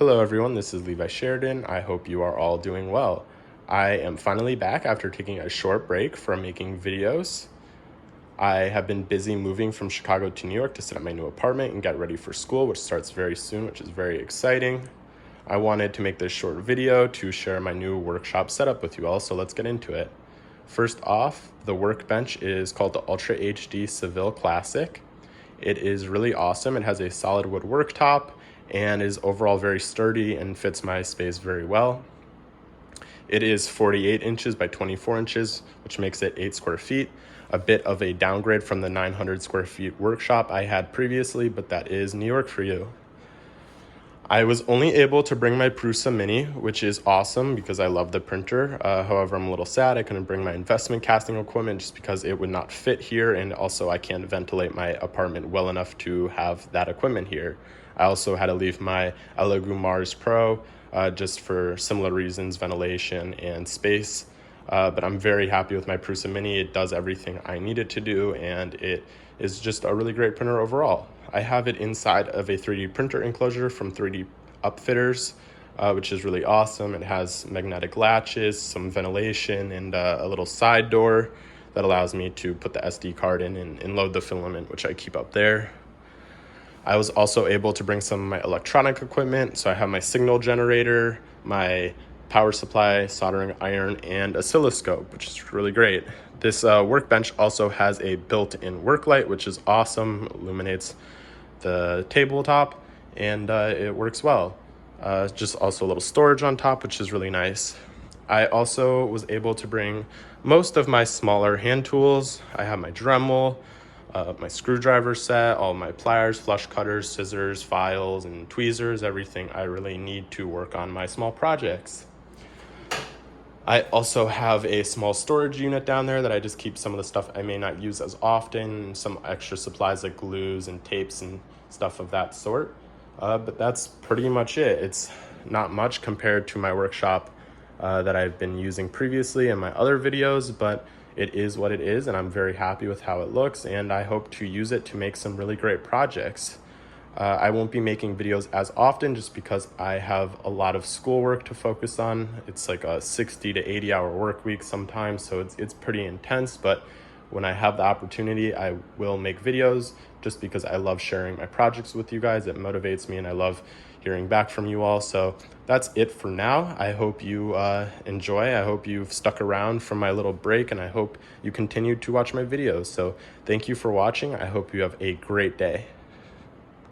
Hello everyone, this is Levi Sheridan. I hope you are all doing well. I am finally back after taking a short break from making videos. I have been busy moving from Chicago to New York to set up my new apartment and get ready for school, which starts very soon, which is very exciting. I wanted to make this short video to share my new workshop setup with you all, so let's get into it. First off, the workbench is called the Ultra HD Seville Classic. It is really awesome. It has a solid wood worktop and is overall very sturdy and fits my space very well. It is 48 inches by 24 inches, which makes it 8 square feet. A bit of a downgrade from the 900 square feet workshop I had previously, but that is New York for you. I was only able to bring my Prusa Mini, which is awesome because I love the printer. However, I'm a little sad I couldn't bring my investment casting equipment just because it would not fit here, and also I can't ventilate my apartment well enough to have that equipment here. I also had to leave my Elegoo Mars Pro just for similar reasons, ventilation and space. But I'm very happy with my Prusa Mini. It does everything I need it to do, and it is just a really great printer overall. I have it inside of a 3D printer enclosure from 3D Upfitters, which is really awesome. It has magnetic latches, some ventilation, and a little side door that allows me to put the SD card in and load the filament, which I keep up there. I was also able to bring some of my electronic equipment. So I have my signal generator, my power supply, soldering iron, and oscilloscope, which is really great. This workbench also has a built-in work light, which is awesome, illuminates the tabletop, and it works well. Just also a little storage on top, which is really nice. I also was able to bring most of my smaller hand tools. I have my Dremel, my screwdriver set, all my pliers, flush cutters, scissors, files, and tweezers, everything I really need to work on my small projects. I also have a small storage unit down there that I just keep some of the stuff I may not use as often, some extra supplies like glues and tapes and stuff of that sort. But that's pretty much it. It's not much compared to my workshop that I've been using previously in my other videos, but it is what it is, and I'm very happy with how it looks, and I hope to use it to make some really great projects. I won't be making videos as often just because I have a lot of schoolwork to focus on. It's like a 60 to 80 hour work week sometimes, so it's pretty intense, but when I have the opportunity, I will make videos just because I love sharing my projects with you guys. It motivates me, and I love hearing back from you all. So that's it for now. I hope you enjoy. I hope you've stuck around from my little break, and I hope you continue to watch my videos. So thank you for watching. I hope you have a great day.